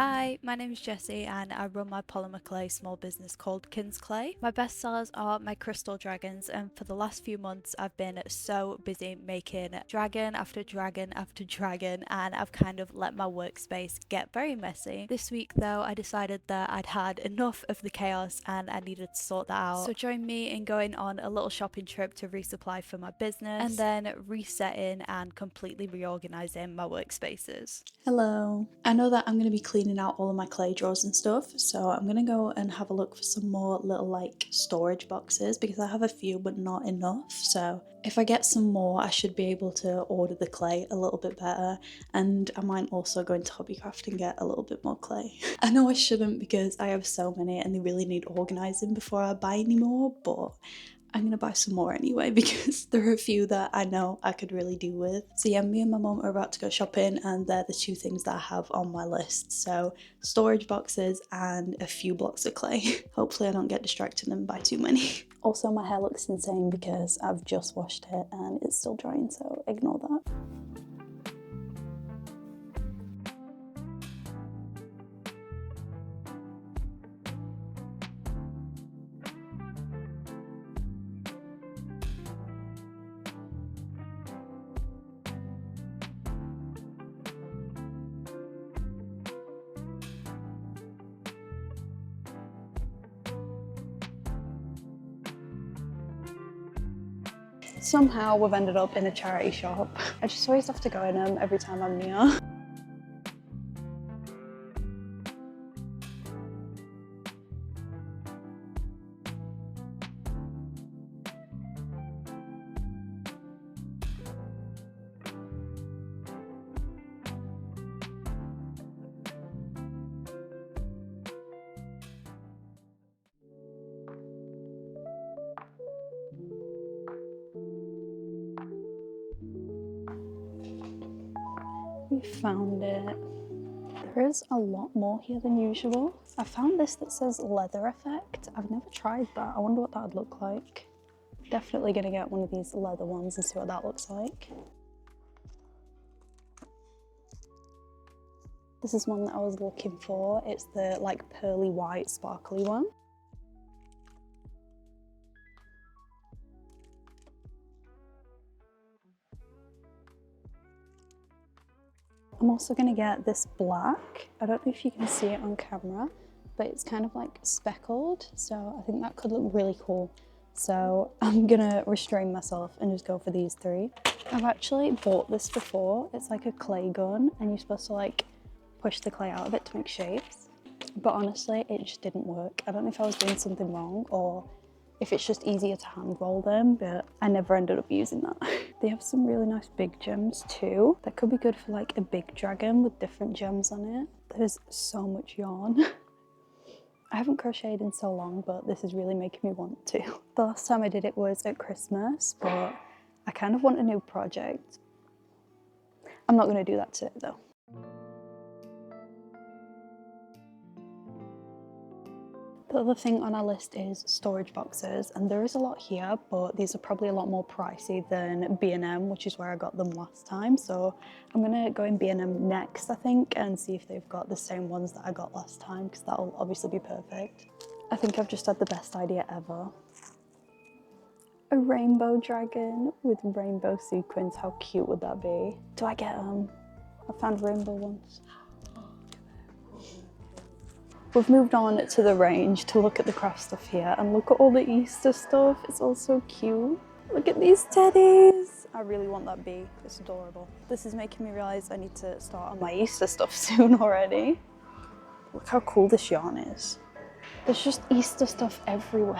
Hi, my name is Jessie and I run my Polymer Clay small business called Kin's Clay. My best sellers are my crystal dragons, and for the last few months I've been so busy making dragon after dragon after dragon, and I've kind of let my workspace get very messy. This week though, I decided that I'd had enough of the chaos and I needed to sort that out. So join me in going on a little shopping trip to resupply for my business and then resetting and completely reorganizing my workspaces. Hello. I know that I'm going to be cleaning out all of my clay drawers and stuff, so I'm going to go and have a look for some more little like storage boxes because I have a few but not enough. So if I get some more, I should be able to order the clay a little bit better, and I might also go into Hobbycraft and get a little bit more clay. I know I shouldn't because I have so many and they really need organising before I buy any more, but I'm gonna buy some more anyway because there are a few that I know I could really do with. So yeah, me and my mum are about to go shopping and they're the two things that I have on my list. So storage boxes and a few blocks of clay. Hopefully I don't get distracted and buy too many. Also my hair looks insane because I've just washed it and it's still drying, so ignore that. Somehow we've ended up in a charity shop. I just always have to go in them every time I'm near. We found it. There is a lot more here than usual. I found this that says leather effect. I've never tried that. I wonder what that would look like. Definitely gonna get one of these leather ones and see what that looks like. This is one that I was looking for. It's the like pearly white sparkly one. I'm also gonna get this black. I don't know if you can see it on camera, but it's kind of like speckled. So I think that could look really cool. So I'm gonna restrain myself and just go for these three. I've actually bought this before. It's like a clay gun and you're supposed to like push the clay out of it to make shapes. But honestly, it just didn't work. I don't know if I was doing something wrong or if it's just easier to hand roll them, but I never ended up using that. They have some really nice big gems too. That could be good for like a big dragon with different gems on it. There's so much yarn. I haven't crocheted in so long, but this is really making me want to. The last time I did it was at Christmas, but I kind of want a new project. I'm not gonna do that today though. The other thing on our list is storage boxes, and there is a lot here, but these are probably a lot more pricey than B&M, which is where I got them last time. So I'm gonna go in B&M next, I think, and see if they've got the same ones that I got last time, because that'll obviously be perfect. I think I've just had the best idea ever. A rainbow dragon with rainbow sequins. How cute would that be? Do I get them? I found rainbow ones. We've moved on to the range to look at the craft stuff here, and look at all the Easter stuff. It's all so cute. Look at these teddies. I really want that bee. It's adorable. This is making me realise I need to start on my Easter stuff soon already. Look how cool this yarn is. There's just Easter stuff everywhere.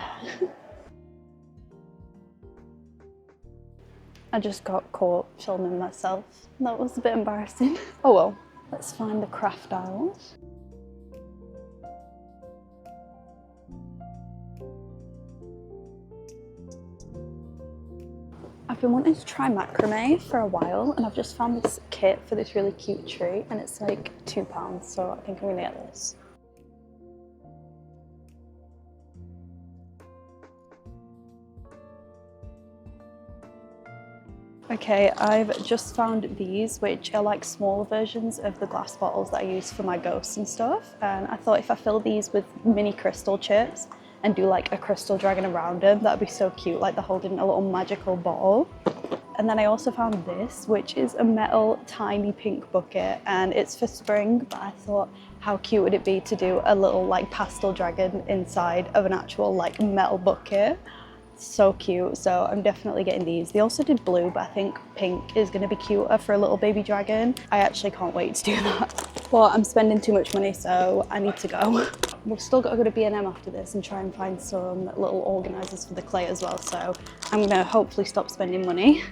I just got caught filming myself. That was a bit embarrassing. Oh well, let's find the craft aisles. I've been wanting to try macrame for a while, and I've just found this kit for this really cute tree, and it's like £2, so I think I'm gonna get this. Okay, I've just found these, which are like smaller versions of the glass bottles that I use for my ghosts and stuff. And I thought if I fill these with mini crystal chips and do like a crystal dragon around them, that'd be so cute, like they're holding a little magical bottle. And then I also found this, which is a metal tiny pink bucket, and it's for spring, but I thought how cute would it be to do a little like pastel dragon inside of an actual like metal bucket. So cute, so I'm definitely getting these. They also did blue, but I think pink is going to be cuter for a little baby dragon. I actually can't wait to do that. But I'm spending too much money, so I need to go. We've still got to go to B&M after this and try and find some little organisers for the clay as well, so I'm going to hopefully stop spending money.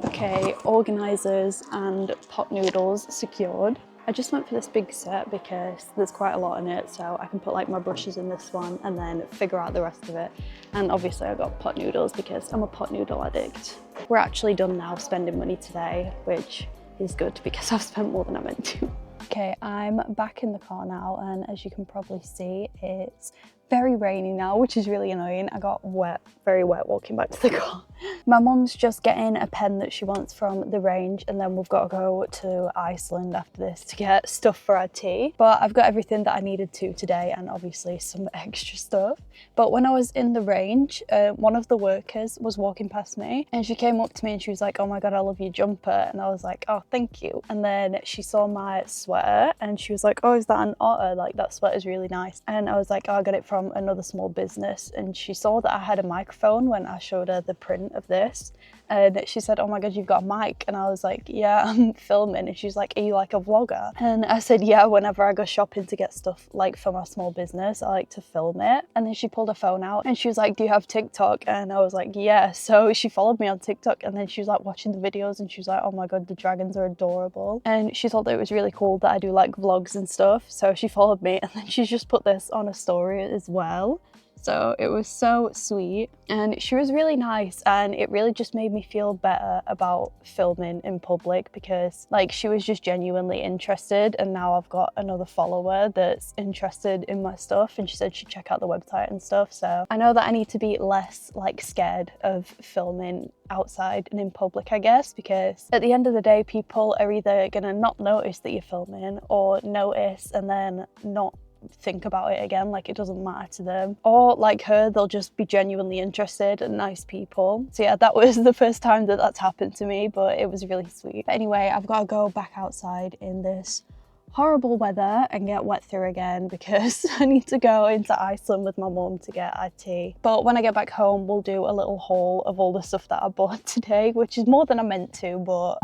Okay, organisers and pot noodles secured. I just went for this big set because there's quite a lot in it, so I can put like my brushes in this one and then figure out the rest of it. And obviously I got pot noodles because I'm a pot noodle addict. We're actually done now spending money today, which is good because I've spent more than I meant to. Okay, I'm back in the car now, and as you can probably see, it's very rainy now, which is really annoying. I got wet, very wet walking back to the car. My mum's just getting a pen that she wants from the range, and then we've got to go to Iceland after this to get stuff for our tea. But I've got everything that I needed to today, and obviously some extra stuff. But when I was in the range, one of the workers was walking past me, and she came up to me and she was like, "Oh my God, I love your jumper." And I was like, "Oh, thank you." And then she saw my sweater and she was like, "Oh, is that an otter? Like, that sweater's really nice." And I was like, "Oh, I got it from another small business." And she saw that I had a microphone when I showed her the print of this, and she said, "Oh my God, you've got a mic." And I was like, "Yeah, I'm filming." And she's like, "Are you like a vlogger?" And I said, "Yeah, whenever I go shopping to get stuff like for my small business, I like to film it." And then she pulled her phone out and she was like, "Do you have TikTok?" And I was like, "Yeah." So she followed me on TikTok, and then she was like watching the videos and she was like, "Oh my God, the dragons are adorable." And she thought that it was really cool that I do like vlogs and stuff. So she followed me, and then she's just put this on a story as well. So it was so sweet, and she was really nice, and it really just made me feel better about filming in public because like she was just genuinely interested, and now I've got another follower that's interested in my stuff, and she said she'd check out the website and stuff. So I know that I need to be less like scared of filming outside and in public, I guess, because at the end of the day people are either gonna not notice that you're filming or notice and then not think about it again, like it doesn't matter to them, or like her, they'll just be genuinely interested and nice people. So yeah, that was the first time that that's happened to me, but it was really sweet. But anyway, I've got to go back outside in this horrible weather and get wet through again because I need to go into Iceland with my mum to get our tea. But when I get back home, we'll do a little haul of all the stuff that I bought today, which is more than I meant to, but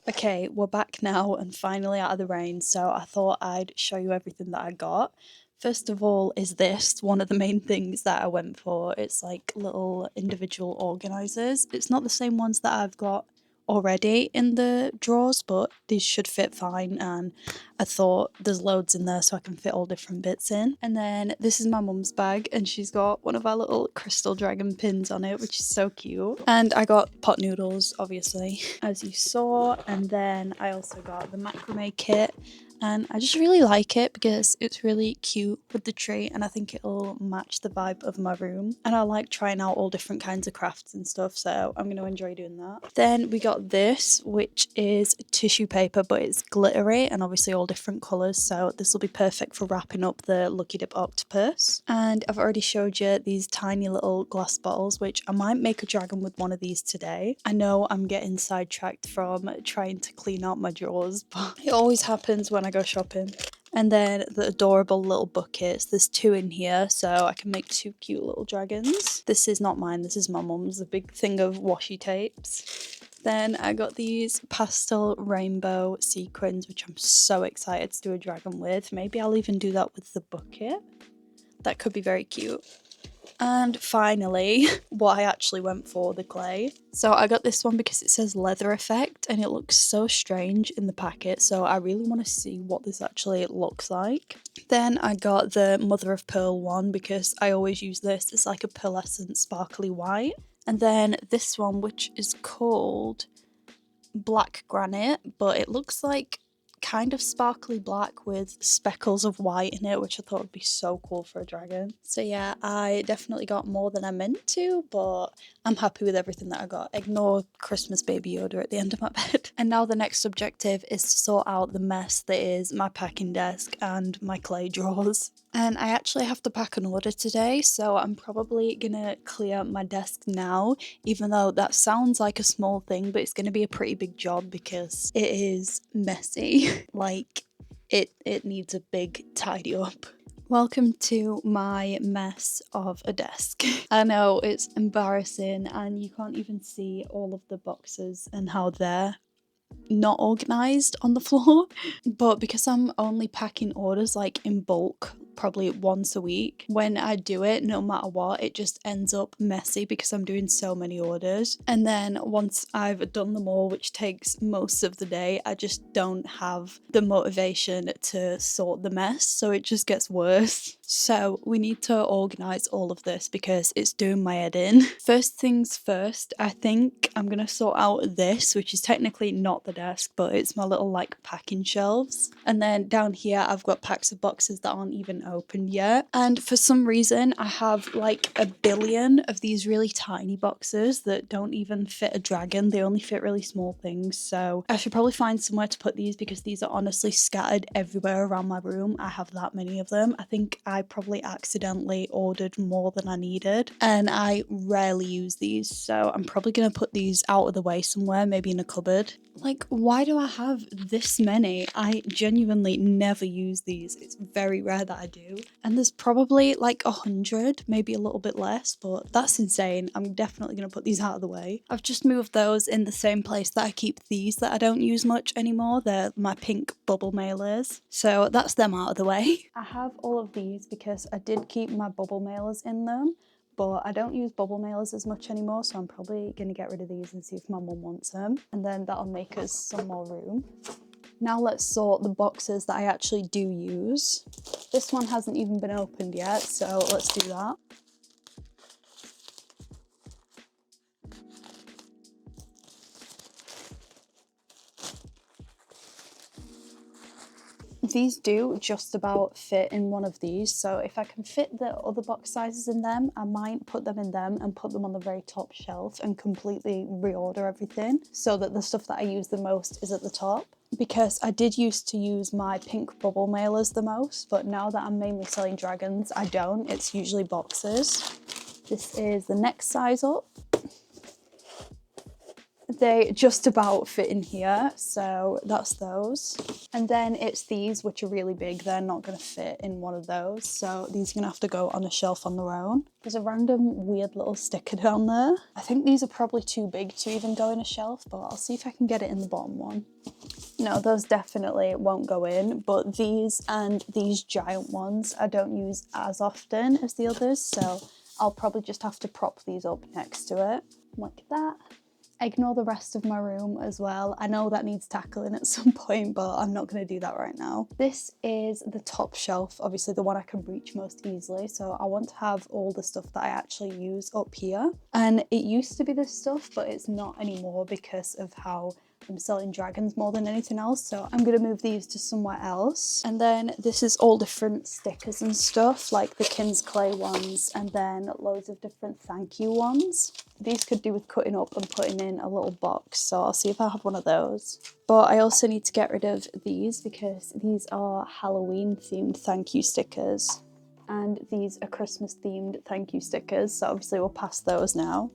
okay, we're back now and finally out of the rain, so I thought I'd show you everything that I got. First of all is this, one of the main things that I went for. It's like little individual organisers. It's not the same ones that I've got already in the drawers, but these should fit fine, and I thought there's loads in there so I can fit all different bits in. And then this is my mum's bag, and she's got one of our little crystal dragon pins on it, which is so cute. And I got pot noodles, obviously, as you saw. And then I also got the macrame kit, And I just really like it because it's really cute with the tree, and I think it'll match the vibe of my room. And I like trying out all different kinds of crafts and stuff, so I'm going to enjoy doing that. Then we got this, which is tissue paper, but it's glittery and obviously all different colours, so this will be perfect for wrapping up the Lucky Dip octopus. And I've already showed you these tiny little glass bottles, which I might make a dragon with one of these today. I know I'm getting sidetracked from trying to clean out my drawers, but it always happens when I go shopping. And then the adorable little buckets. There's 2 in here, so I can make 2 cute little dragons. This is not mine, this is my mum's, a big thing of washi tapes. Then I got these pastel rainbow sequins, which I'm so excited to do a dragon with. Maybe I'll even do that with the bucket. That could be very cute. And finally, what I actually went for, the clay. So I got this one because it says leather effect and it looks so strange in the packet, so I really want to see what this actually looks like. Then I got the mother of pearl one because I always use this. It's like a pearlescent sparkly white. And then this one, which is called black granite, but it looks like kind of sparkly black with speckles of white in it, which I thought would be so cool for a dragon. So yeah, I definitely got more than I meant to, but I'm happy with everything that I got. Ignore Christmas baby Yoda at the end of my bed. And now the next objective is to sort out the mess that is my packing desk and my clay drawers. And I actually have to pack an order today, so I'm probably gonna clear my desk now, even though that sounds like a small thing, but it's gonna be a pretty big job because it is messy. Like, it needs a big tidy up. Welcome to my mess of a desk. I know it's embarrassing and you can't even see all of the boxes and how they're not organized on the floor, but because I'm only packing orders like in bulk probably once a week, when I do it, no matter what, it just ends up messy because I'm doing so many orders. And then once I've done them all, which takes most of the day, I just don't have the motivation to sort the mess, so it just gets worse. So we need to organize all of this because it's doing my head in. First things first, I think I'm gonna sort out this, which is technically not the desk, but it's my little like packing shelves. And then down here I've got packs of boxes that aren't even opened yet, and for some reason I have like a billion of these really tiny boxes that don't even fit a dragon. They only fit really small things, so I should probably find somewhere to put these because these are honestly scattered everywhere around my room. I have that many of them. I think I probably accidentally ordered more than I needed, and I rarely use these, so I'm probably gonna put these out of the way somewhere, maybe in a cupboard. Like, why do I have this many? I genuinely never use these. It's very rare that I do. And there's probably like 100, maybe a little bit less, but that's insane. I'm definitely going to put these out of the way. I've just moved those in the same place that I keep these that I don't use much anymore. They're my pink bubble mailers. So that's them out of the way. I have all of these because I did keep my bubble mailers in them, but I don't use bubble mailers as much anymore, so I'm probably going to get rid of these and see if my mum wants them, and then that'll make us some more room. Now let's sort the boxes that I actually do use. This one hasn't even been opened yet, so let's do that. These do just about fit in one of these, so if I can fit the other box sizes in them, I might put them in them and put them on the very top shelf and completely reorder everything so that the stuff that I use the most is at the top. Because I did used to use my pink bubble mailers the most, but now that I'm mainly selling dragons, I don't. It's usually boxes. This is the next size up. They just about fit in here, so that's those. And then it's these, which are really big. They're not going to fit in one of those, so these are going to have to go on a shelf on their own. There's a random weird little sticker down there. I think these are probably too big to even go in a shelf, but I'll see if I can get it in the bottom one. No, those definitely won't go in, but these and these giant ones I don't use as often as the others, so I'll probably just have to prop these up next to it, like that. Ignore the rest of my room as well. I know that needs tackling at some point, but I'm not going to do that right now. This is the top shelf, obviously the one I can reach most easily, so I want to have all the stuff that I actually use up here. And it used to be this stuff, but it's not anymore because of how I'm selling dragons more than anything else, so I'm gonna move these to somewhere else. And then this is all different stickers and stuff, like the Kins Clay ones, and then loads of different thank you ones. These could do with cutting up and putting in a little box, so I'll see if I have one of those. But I also need to get rid of these because these are Halloween themed thank you stickers, and these are Christmas themed thank you stickers, so obviously we'll pass those now.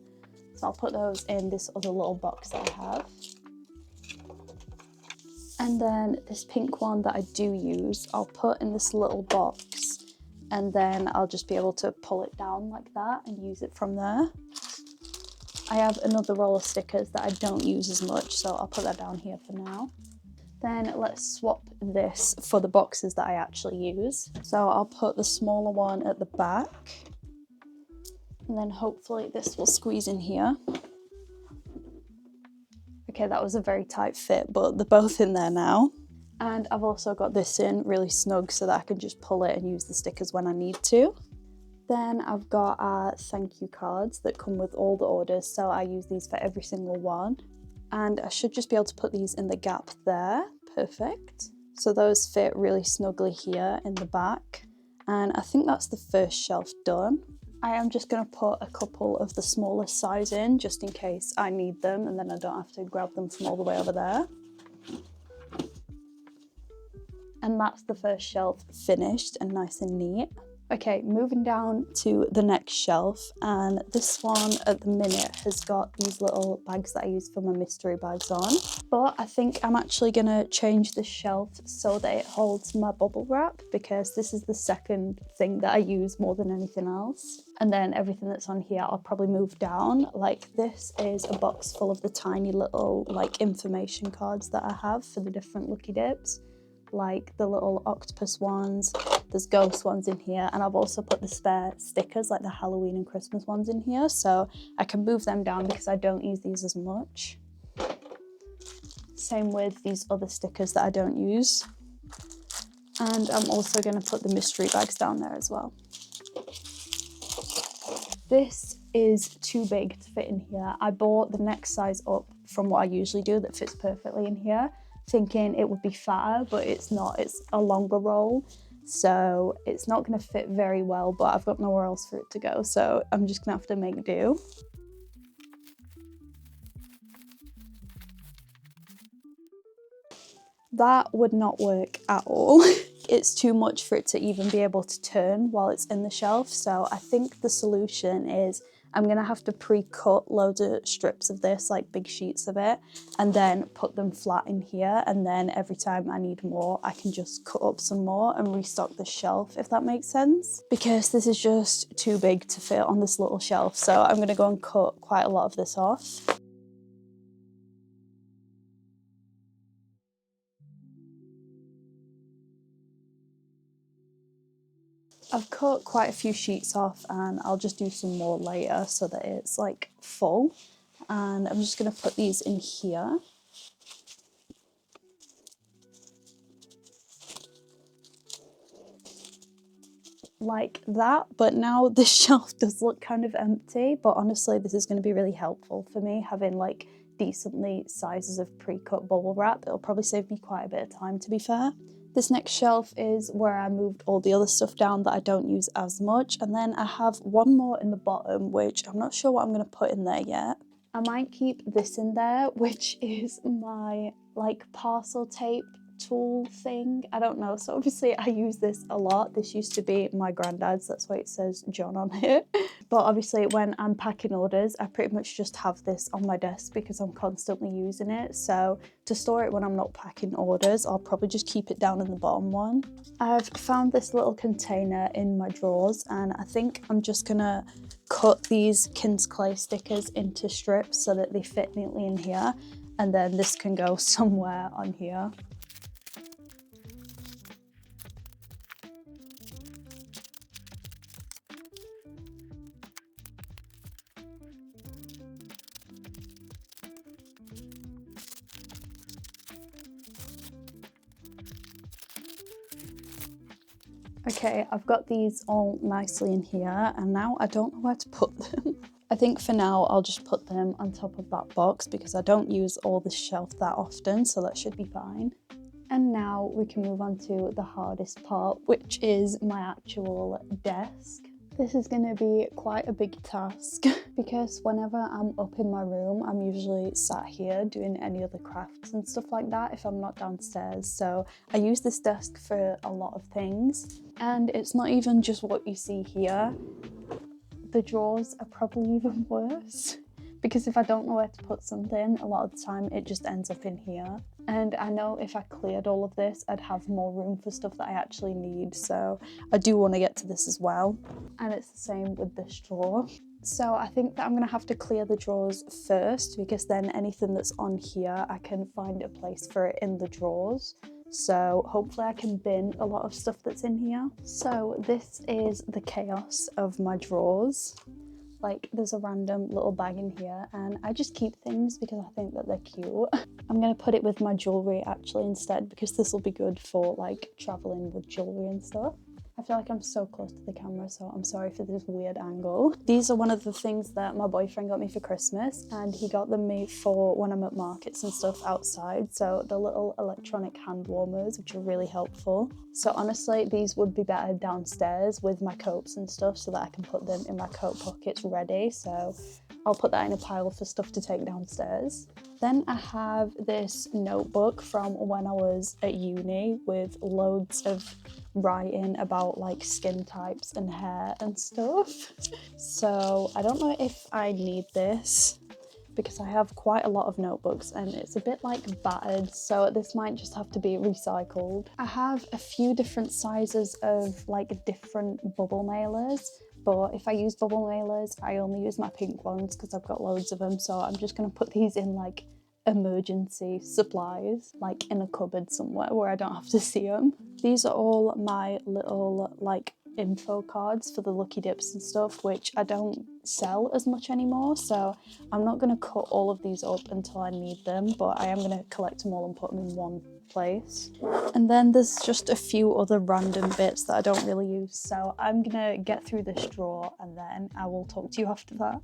So I'll put those in this other little box that I have. And then this pink one that I do use, I'll put in this little box, and then I'll just be able to pull it down like that and use it from there. I have another roll of stickers that I don't use as much, so I'll put that down here for now. Then let's swap this for the boxes that I actually use. So I'll put the smaller one at the back, and then hopefully this will squeeze in here. Okay, that was a very tight fit, but they're both in there now. And I've also got this in really snug so that I can just pull it and use the stickers when I need to. Then I've got our thank you cards that come with all the orders, so I use these for every single one. And I should just be able to put these in the gap there. Perfect. So those fit really snugly here in the back. And I think that's the first shelf done. I am just going to put a couple of the smallest size in just in case I need them, and then I don't have to grab them from all the way over there. And that's the first shelf finished and nice and neat. Okay, moving down to the next shelf, and this one at the minute has got these little bags that I use for my mystery bags on. But I think I'm actually gonna change the shelf so that it holds my bubble wrap, because this is the second thing that I use more than anything else. And then everything that's on here I'll probably move down. Like this is a box full of the tiny little like information cards that I have for the different Lucky Dips, like the little octopus ones, there's ghost ones in here, and I've also put the spare stickers like the Halloween and Christmas ones in here, so I can move them down because I don't use these as much. Same with these other stickers that I don't use. And I'm also going to put the mystery bags down there as well. This is too big to fit in here. I bought the next size up from what I usually do that fits perfectly in here, thinking it would be fatter, but it's not. It's a longer roll, so it's not going to fit very well, but I've got nowhere else for it to go, so I'm just going to have to make do. That would not work at all. It's too much for it to even be able to turn while it's in the shelf, so I think the solution is I'm gonna have to pre-cut loads of strips of this, like big sheets of it, and then put them flat in here, and then every time I need more, I can just cut up some more and restock the shelf, if that makes sense. Because this is just too big to fit on this little shelf, so I'm gonna go and cut quite a lot of this off. I've cut quite a few sheets off, and I'll just do some more later so that it's like full. And I'm just going to put these in here. Like that, but now this shelf does look kind of empty, but honestly this is going to be really helpful for me, having like decently sizes of pre-cut bubble wrap. It'll probably save me quite a bit of time, to be fair. This next shelf is where I moved all the other stuff down that I don't use as much, and then I have one more in the bottom which I'm not sure what I'm going to put in there yet. I might keep this in there, which is my like parcel tape tool thing. I don't know, so obviously I use this a lot. This used to be my granddad's, that's why it says John on it. But obviously when I'm packing orders, I pretty much just have this on my desk because I'm constantly using it. So to store it when I'm not packing orders, I'll probably just keep it down in the bottom one. I've found this little container in my drawers, and I think I'm just gonna cut these Kins Clay stickers into strips so that they fit neatly in here, and then this can go somewhere on here. Okay, I've got these all nicely in here, and now I don't know where to put them. I think for now I'll just put them on top of that box because I don't use all this shelf that often, so that should be fine. And now we can move on to the hardest part, which is my actual desk. This is going to be quite a big task because whenever I'm up in my room, I'm usually sat here doing any other crafts and stuff like that if I'm not downstairs. So I use this desk for a lot of things. And it's not even just what you see here. The drawers are probably even worse because if I don't know where to put something, a lot of the time it just ends up in here. And I know if I cleared all of this, I'd have more room for stuff that I actually need. So I do want to get to this as well. And it's the same with this drawer. So I think that I'm going to have to clear the drawers first because then anything that's on here, I can find a place for it in the drawers. So hopefully I can bin a lot of stuff that's in here. So this is the chaos of my drawers. Like there's a random little bag in here and I just keep things because I think that they're cute. I'm gonna put it with my jewellery actually instead because this will be good for like traveling with jewellery and stuff. I feel like I'm so close to the camera, so I'm sorry for this weird angle. These are one of the things that my boyfriend got me for Christmas, and he got them me for when I'm at markets and stuff outside. So the little electronic hand warmers, which are really helpful. So honestly, these would be better downstairs with my coats and stuff so that I can put them in my coat pockets ready. So I'll put that in a pile for stuff to take downstairs. Then I have this notebook from when I was at uni with loads of writing about like skin types and hair and stuff. So I don't know if I need this because I have quite a lot of notebooks and it's a bit like battered, so this might just have to be recycled. I have a few different sizes of like different bubble mailers, but if I use bubble mailers, I only use my pink ones because I've got loads of them, so I'm just going to put these in like emergency supplies, like in a cupboard somewhere where I don't have to see them. These are all my little like info cards for the lucky dips and stuff, which I don't sell as much anymore, so I'm not going to cut all of these up until I need them, but I am going to collect them all and put them in one place. And then there's just a few other random bits that I don't really use, so I'm gonna get through this drawer and then I will talk to you after that.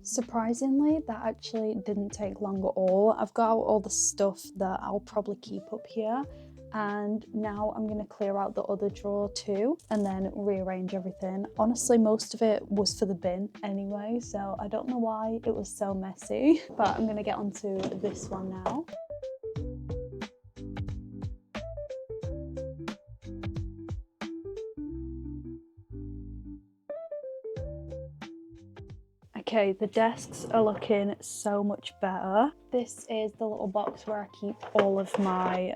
Surprisingly, that actually didn't take long at all. I've got out all the stuff that I'll probably keep up here, and now I'm going to clear out the other drawer too and then rearrange everything. Honestly, most of it was for the bin anyway, so I don't know why it was so messy, but I'm going to get onto this one now. Okay, the desks are looking so much better. This is the little box where I keep all of my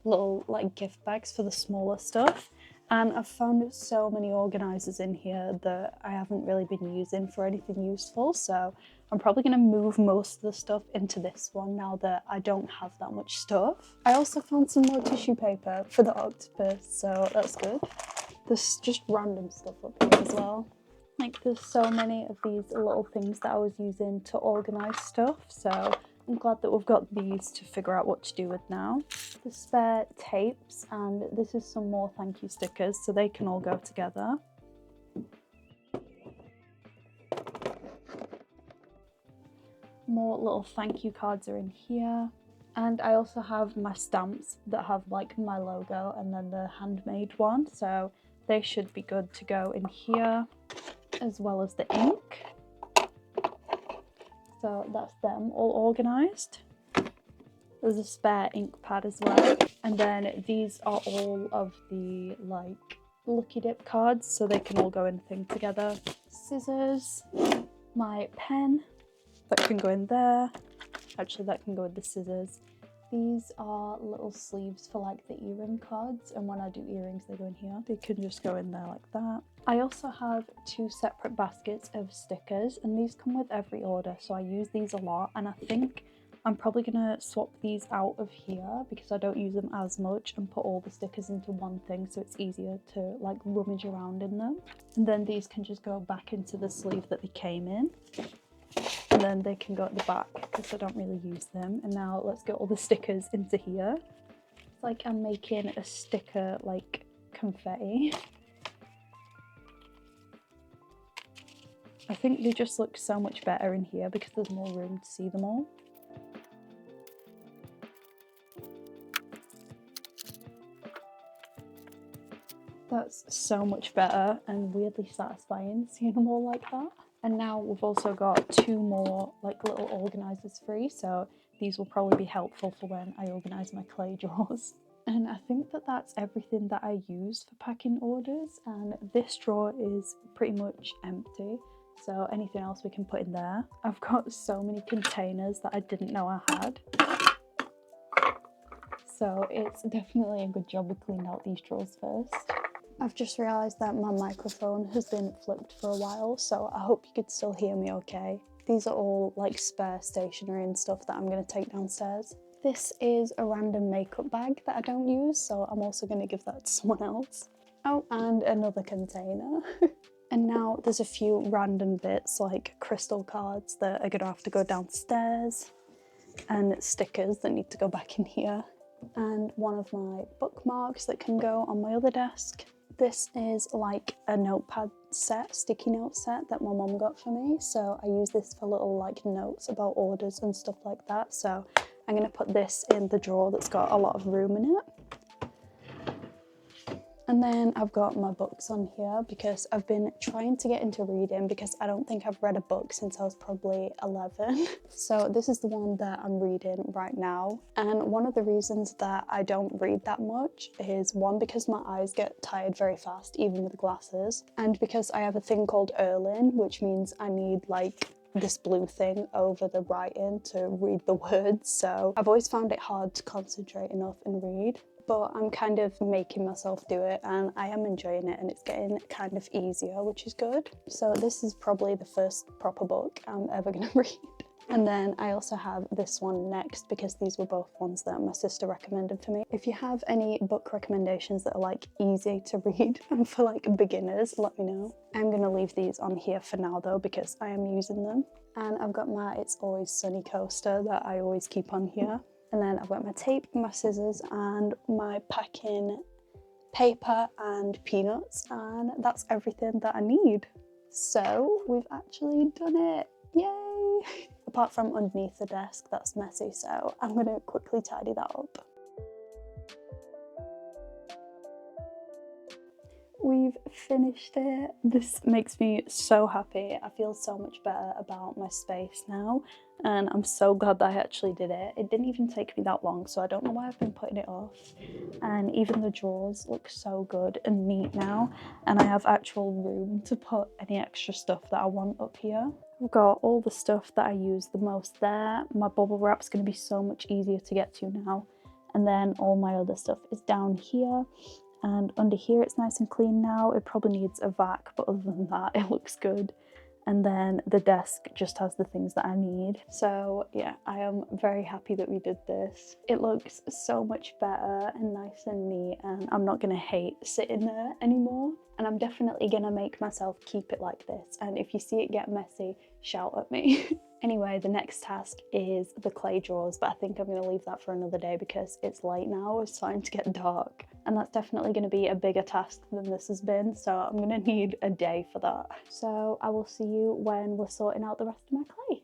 little like gift bags for the smaller stuff. And I've found so many organisers in here that I haven't really been using for anything useful. So I'm probably going to move most of the stuff into this one now that I don't have that much stuff. I also found some more tissue paper for the octopus, so that's good. There's just random stuff up here as well. Like there's so many of these little things that I was using to organise stuff, so I'm glad that we've got these to figure out what to do with now. The spare tapes, and this is some more thank you stickers so they can all go together. More little thank you cards are in here. And I also have my stamps that have like my logo and then the handmade one, so they should be good to go in here, as well as the ink. So that's them all organised. There's a spare ink pad as well. And then these are all of the like lucky dip cards, so they can all go in the thing together. Scissors, my pen, that can go in there. Actually, that can go with the scissors. These are little sleeves for like the earring cards, and when I do earrings they go in here. They can just go in there like that. I also have 2 separate baskets of stickers, and these come with every order, so I use these a lot, and I think I'm probably gonna swap these out of here because I don't use them as much and put all the stickers into one thing so it's easier to like rummage around in them. And then these can just go back into the sleeve that they came in. and then they can go at the back because I don't really use them. And now let's get all the stickers into here. It's like I'm making a sticker like confetti. I think they just look so much better in here because there's more room to see them all. That's so much better and weirdly satisfying seeing them all like that. And now we've also got 2 more like little organisers free, so these will probably be helpful for when I organise my clay drawers. And I think that that's everything that I used for packing orders, and this drawer is pretty much empty, so anything else we can put in there. I've got so many containers that I didn't know I had. So it's definitely a good job we cleaned out these drawers first. I've just realised that my microphone has been flipped for a while, so I hope you could still hear me okay. These are all like spare stationery and stuff that I'm going to take downstairs. This is a random makeup bag that I don't use, so I'm also going to give that to someone else. Oh, and another container. And now there's a few random bits like crystal cards that are going to have to go downstairs, and stickers that need to go back in here, and one of my bookmarks that can go on my other desk. This is like a notepad set, sticky note set that my mum got for me, so I use this for little like notes about orders and stuff like that. So I'm going to put this in the drawer that's got a lot of room in it. And then I've got my books on here because I've been trying to get into reading because I don't think I've read a book since I was probably 11. So this is the one that I'm reading right now. And one of the reasons that I don't read that much is, one, because my eyes get tired very fast, even with glasses. And because I have a thing called Erlin, which means I need like this blue thing over the writing to read the words. So I've always found it hard to concentrate enough and read. But I'm kind of making myself do it and I am enjoying it, and it's getting kind of easier, which is good. So this is probably the first proper book I'm ever gonna read. And then I also have this one next because these were both ones that my sister recommended for me. If you have any book recommendations that are like easy to read and for like beginners, let me know. I'm gonna leave these on here for now though because I am using them. And I've got my It's Always Sunny coaster that I always keep on here. And then I've got my tape, my scissors, and my packing paper and peanuts, and that's everything that I need. So we've actually done it, yay! Apart from underneath the desk, that's messy, so I'm gonna quickly tidy that up. We've finished it. This makes me so happy. I feel so much better about my space now, and I'm so glad that I actually did it. It didn't even take me that long, so I don't know why I've been putting it off. And even the drawers look so good and neat now, and I have actual room to put any extra stuff that I want up here. I've got all the stuff that I use the most there. My bubble wrap's going to be so much easier to get to now, and then all my other stuff is down here. And under here it's nice and clean now. It probably needs a vac, but other than that it looks good. And then the desk just has the things that I need. So yeah, I am very happy that we did this. It looks so much better and nice and neat, and I'm not gonna hate sitting there anymore. And I'm definitely gonna make myself keep it like this. And if you see it get messy, shout at me. Anyway, the next task is the clay drawers, but I think I'm going to leave that for another day because it's late now, it's starting to get dark. And that's definitely going to be a bigger task than this has been, so I'm going to need a day for that. So I will see you when we're sorting out the rest of my clay.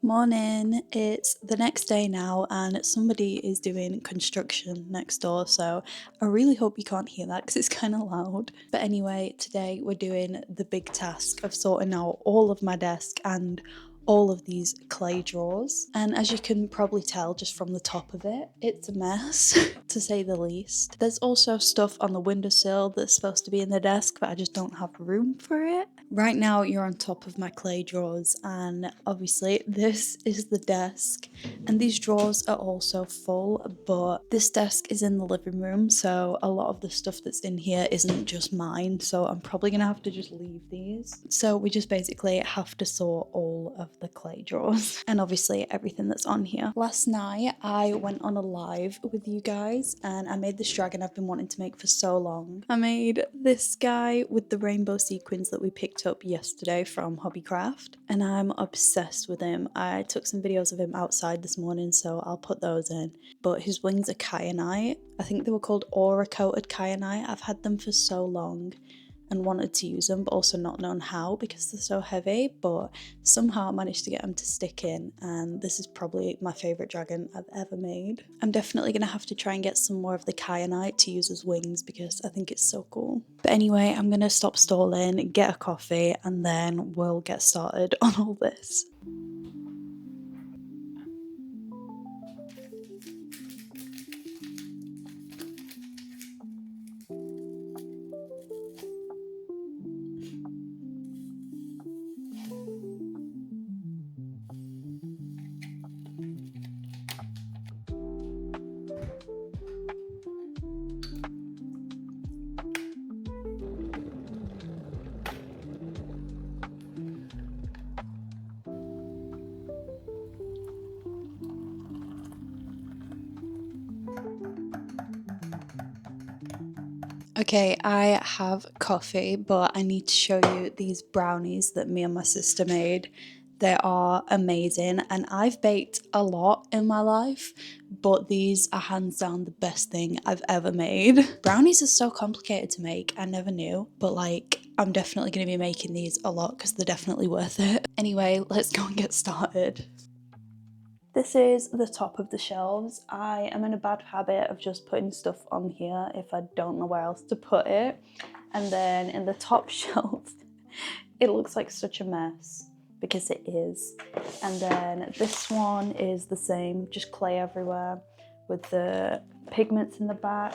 Morning, it's the next day now and somebody is doing construction next door, so I really hope you can't hear that because it's kind of loud. But anyway, today we're doing the big task of sorting out all of my desk and all of these clay drawers. And as you can probably tell just from the top of it, it's a mess to say the least. There's also stuff on the windowsill that's supposed to be in the desk, but I just don't have room for it. Right now you're on top of my clay drawers, and obviously this is the desk, and these drawers are also full, but this desk is in the living room, so a lot of the stuff that's in here isn't just mine, so I'm probably gonna have to just leave these. So we just basically have to sort all of the clay drawers and obviously everything that's on here. Last night I went on a live with you guys and I made this dragon I've been wanting to make for so long. I made this guy with the rainbow sequins that we picked up yesterday from Hobbycraft, and I'm obsessed with him. I took some videos of him outside this morning, so I'll put those in. But his wings are kyanite. I think they were called aura coated kyanite. I've had them for so long and wanted to use them, but also not known how because they're so heavy, but somehow I managed to get them to stick in, and this is probably my favourite dragon I've ever made. I'm definitely going to have to try and get some more of the kyanite to use as wings because I think it's so cool. But anyway, I'm going to stop stalling, get a coffee, and then we'll get started on all this. Okay, I have coffee, but I need to show you these brownies that me and my sister made. They are amazing, and I've baked a lot in my life, but these are hands down the best thing I've ever made. Brownies are so complicated to make, I never knew, but like, I'm definitely going to be making these a lot because they're definitely worth it. Anyway, let's go and get started. This is the top of the shelves. I am in a bad habit of just putting stuff on here if I don't know where else to put it. And then in the top shelf, it looks like such a mess because it is. And then this one is the same, just clay everywhere with the pigments in the back.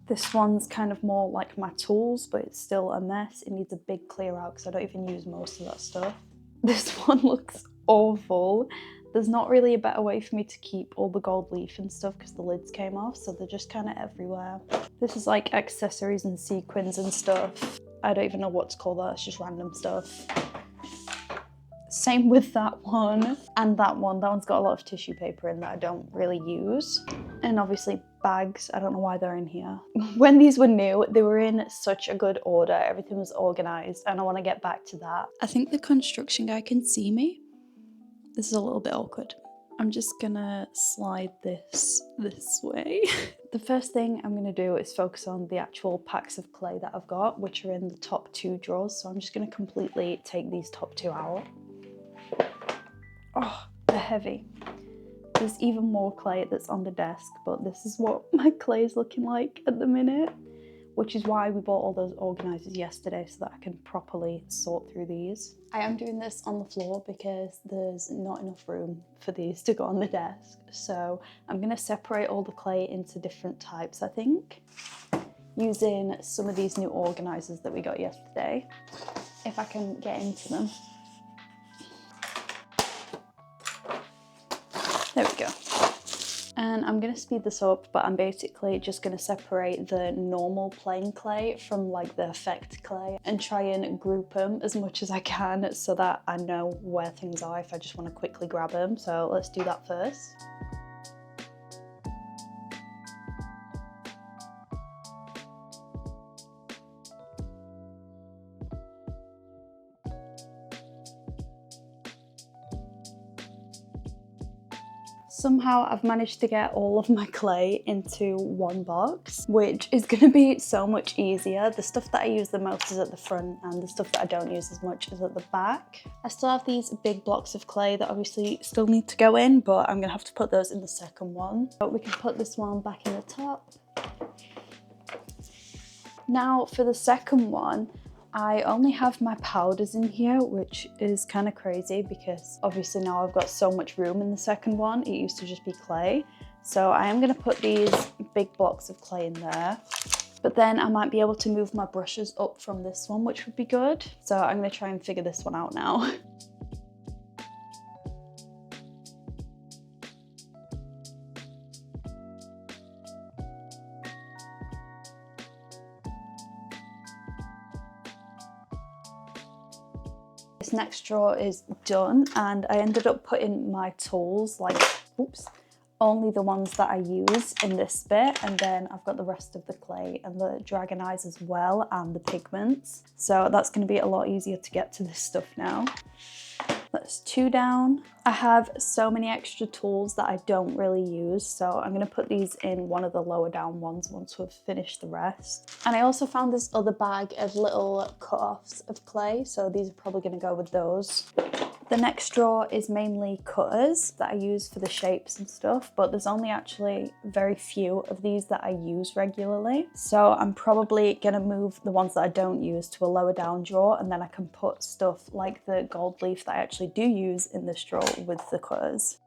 This one's kind of more like my tools, but it's still a mess. It needs a big clear out because I don't even use most of that stuff. This one looks awful. There's not really a better way for me to keep all the gold leaf and stuff because the lids came off, so they're just kind of everywhere. This is like accessories and sequins and stuff. I don't even know what to call that, it's just random stuff. Same with that one and that one. That one's got a lot of tissue paper in that I don't really use. And obviously bags, I don't know why they're in here. When these were new, they were in such a good order. Everything was organised and I want to get back to that. I think the construction guy can see me. This is a little bit awkward. I'm just gonna slide this way. The first thing I'm gonna do is focus on the actual packs of clay that I've got, which are in the top 2 drawers. So I'm just gonna completely take these top 2 out. Oh, they're heavy. There's even more clay that's on the desk, but this is what my clay is looking like at the minute, which is why we bought all those organisers yesterday so that I can properly sort through these. I am doing this on the floor because there's not enough room for these to go on the desk. So I'm going to separate all the clay into different types, I think, using some of these new organisers that we got yesterday, if I can get into them. There we go. And I'm going to speed this up, but I'm basically just going to separate the normal plain clay from like the effect clay and try and group them as much as I can so that I know where things are if I just want to quickly grab them. So let's do that first. Somehow I've managed to get all of my clay into one box, which is going to be so much easier. The stuff that I use the most is at the front and the stuff that I don't use as much is at the back. I still have these big blocks of clay that obviously still need to go in, but I'm going to have to put those in the second one. But we can put this one back in the top. Now for the second one, I only have my powders in here, which is kind of crazy because obviously now I've got so much room in the second one. It used to just be clay. So I am going to put these big blocks of clay in there. But then I might be able to move my brushes up from this one, which would be good. So I'm going to try and figure this one out now. This next drawer is done, and I ended up putting my tools, like, oops, only the ones that I use in this bit, and then I've got the rest of the clay and the dragon eyes as well, and the pigments. So that's going to be a lot easier to get to this stuff now. That's 2 down. I have so many extra tools that I don't really use, so I'm going to put these in one of the lower down ones once we've finished the rest. And I also found this other bag of little cut-offs of clay, so these are probably going to go with those. The next drawer is mainly cutters that I use for the shapes and stuff, but there's only actually very few of these that I use regularly. So I'm probably gonna move the ones that I don't use to a lower down drawer, and then I can put stuff like the gold leaf that I actually do use in this drawer with the cutters.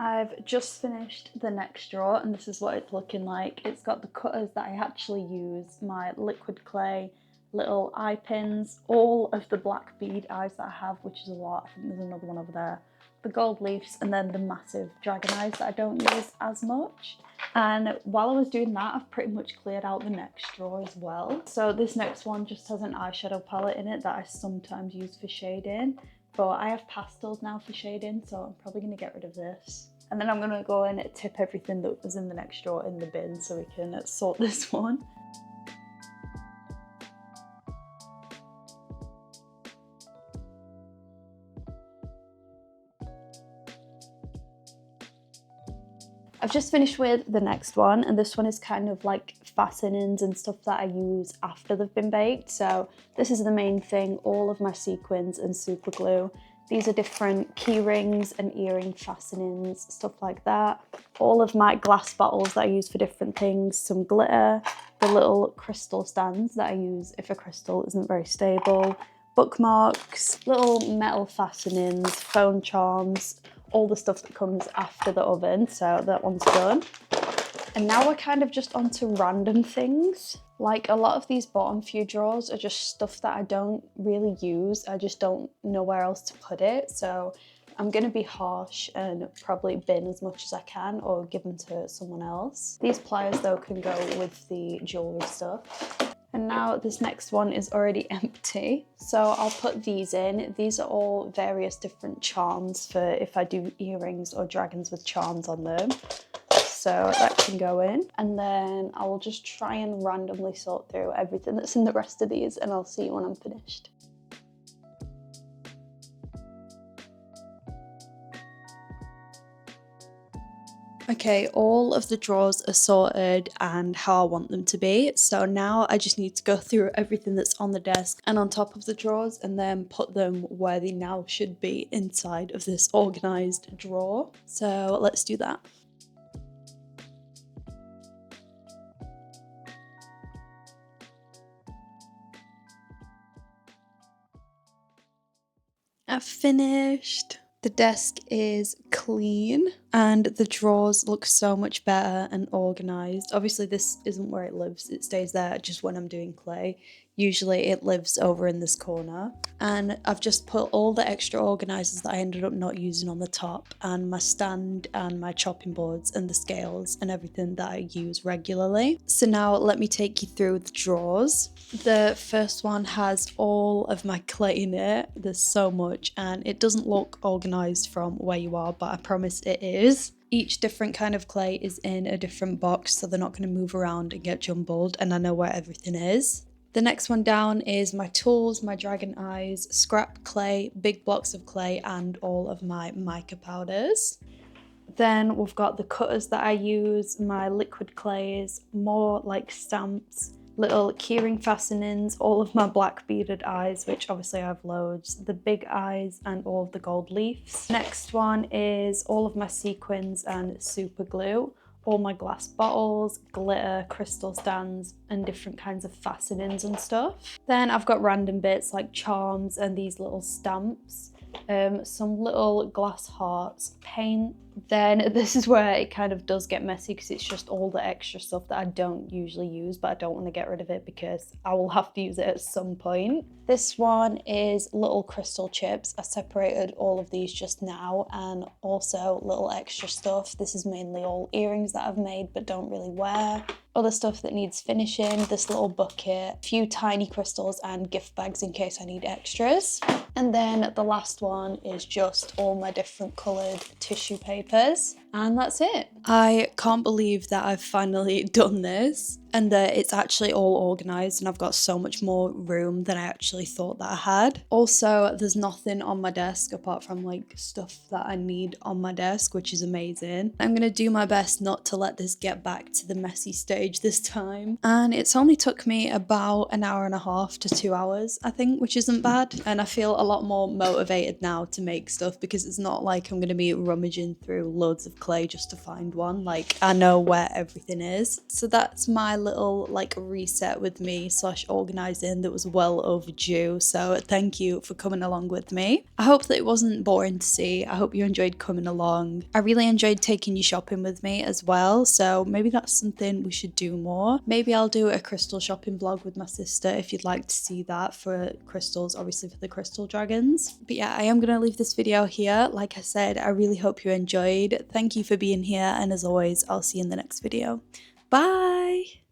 I've just finished the next drawer, and this is what it's looking like. It's got the cutters that I actually use, my liquid clay, little eye pins, all of the black bead eyes that I have, which is a lot. I think there's another one over there. The gold leaves, and then the massive dragon eyes that I don't use as much. And while I was doing that, I've pretty much cleared out the next drawer as well. So this next one just has an eyeshadow palette in it that I sometimes use for shading. But I have pastels now for shading, so I'm probably going to get rid of this. And then I'm going to go and tip everything that was in the next drawer in the bin so we can sort this one. I've just finished with the next one, and this one is kind of like fastenings and stuff that I use after they've been baked. So this is the main thing, all of my sequins and super glue. These are different key rings and earring fastenings, stuff like that. All of my glass bottles that I use for different things, some glitter, the little crystal stands that I use if a crystal isn't very stable, bookmarks, little metal fastenings, phone charms, all the stuff that comes after the oven, so that one's done. And now we're kind of just onto random things. Like a lot of these bottom few drawers are just stuff that I don't really use. I just don't know where else to put it. So I'm gonna be harsh and probably bin as much as I can or give them to someone else. These pliers though can go with the jewelry stuff. And now this next one is already empty, so I'll put these in. These are all various different charms for if I do earrings or dragons with charms on them. So that can go in. And then I will just try and randomly sort through everything that's in the rest of these, and I'll see you when I'm finished. Okay, all of the drawers are sorted and how I want them to be. So now I just need to go through everything that's on the desk and on top of the drawers and then put them where they now should be inside of this organised drawer. So let's do that. I've finished. The desk is clean and the drawers look so much better and organised. Obviously this isn't where it lives, it stays there just when I'm doing clay. Usually it lives over in this corner. And I've just put all the extra organisers that I ended up not using on the top, and my stand and my chopping boards and the scales and everything that I use regularly. So now let me take you through the drawers. The first one has all of my clay in it. There's so much and it doesn't look organised from where you are, but I promise it is. Each different kind of clay is in a different box, so they're not going to move around and get jumbled, and I know where everything is. The next one down is my tools, my dragon eyes, scrap clay, big blocks of clay, and all of my mica powders. Then we've got the cutters that I use, my liquid clays, more like stamps, little keyring fastenings, all of my black beaded eyes, which obviously I have loads, the big eyes and all of the gold leaves. Next one is all of my sequins and super glue, all my glass bottles, glitter, crystal stands, and different kinds of fastenings and stuff. Then I've got random bits like charms and these little stamps, some little glass hearts, paint. Then this is where it kind of does get messy because it's just all the extra stuff that I don't usually use, but I don't want to get rid of it because I will have to use it at some point. This one is little crystal chips. I separated all of these just now, and also little extra stuff. This is mainly all earrings that I've made but don't really wear. Other stuff that needs finishing, this little bucket, a few tiny crystals and gift bags in case I need extras. And then the last one is just all my different coloured tissue papers. And that's it. I can't believe that I've finally done this and that it's actually all organised and I've got so much more room than I actually thought that I had. Also, there's nothing on my desk apart from like stuff that I need on my desk, which is amazing. I'm gonna do my best not to let this get back to the messy stage this time. And it's only took me about an hour and a half to 2 hours, I think, which isn't bad. And I feel a lot more motivated now to make stuff because it's not like I'm gonna be rummaging through loads of clay just to find one. Like, I know where everything is. So that's my little like reset with me / organising that was well overdue. So thank you for coming along with me. I hope that it wasn't boring to see. I hope you enjoyed coming along. I really enjoyed taking you shopping with me as well, so maybe that's something we should do more. Maybe I'll do a crystal shopping vlog with my sister if you'd like to see that, for crystals, obviously for the crystal dragons. But yeah, I am gonna leave this video here. Like I said, I really hope you enjoyed. Thank you for being here, and as always, I'll see you in the next video. Bye!